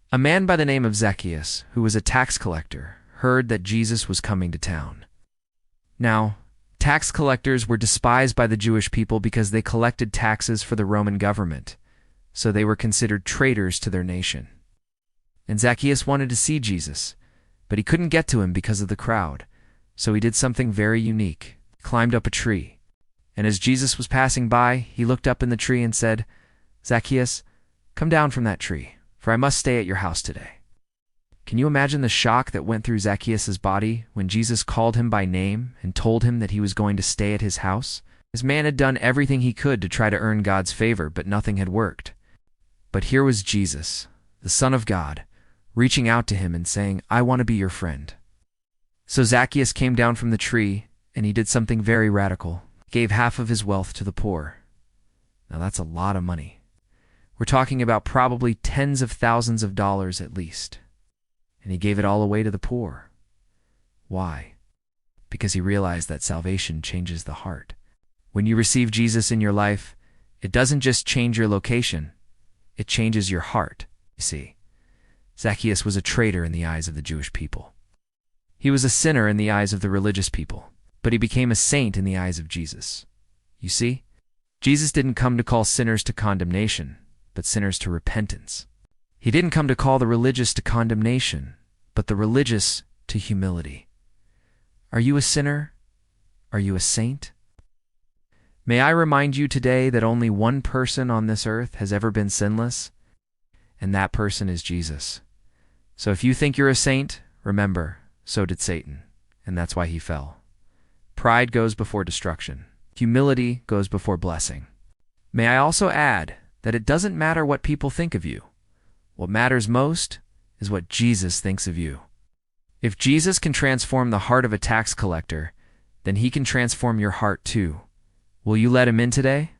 A man by the name of Zacchaeus, who was a tax collector, heard that Jesus was coming to town. Now, tax collectors were despised by the Jewish people because they collected taxes for the Roman government, so they were considered traitors to their nation. And Zacchaeus wanted to see Jesus, but he couldn't get to him because of the crowd, so he did something very unique. He climbed up a tree, and as Jesus was passing by, he looked up in the tree and said, "Zacchaeus, come down from that tree, for I must stay at your house today." Can you imagine the shock that went through Zacchaeus' body when Jesus called him by name and told him that he was going to stay at his house? This man had done everything he could to try to earn God's favor, but nothing had worked. But here was Jesus, the Son of God, reaching out to him and saying, "I want to be your friend." So Zacchaeus came down from the tree, and he did something very radical. He gave half of his wealth to the poor. Now that's a lot of money. We're talking about probably tens of thousands of dollars at least. And he gave it all away to the poor. Why? Because he realized that salvation changes the heart. When you receive Jesus in your life, it doesn't just change your location, it changes your heart. You see, Zacchaeus was a traitor in the eyes of the Jewish people. He was a sinner in the eyes of the religious people, but he became a saint in the eyes of Jesus. You see, Jesus didn't come to call sinners to condemnation, but sinners to repentance. He didn't come to call the religious to condemnation, but the religious to humility. Are you a sinner? Are you a saint? May I remind you today that only one person on this earth has ever been sinless, and that person is Jesus. So if you think you're a saint, remember, so did Satan, and that's why he fell. Pride goes before destruction. Humility goes before blessing. May I also add that it doesn't matter what people think of you. What matters most is what Jesus thinks of you. If Jesus can transform the heart of a tax collector, then he can transform your heart too. Will you let him in today?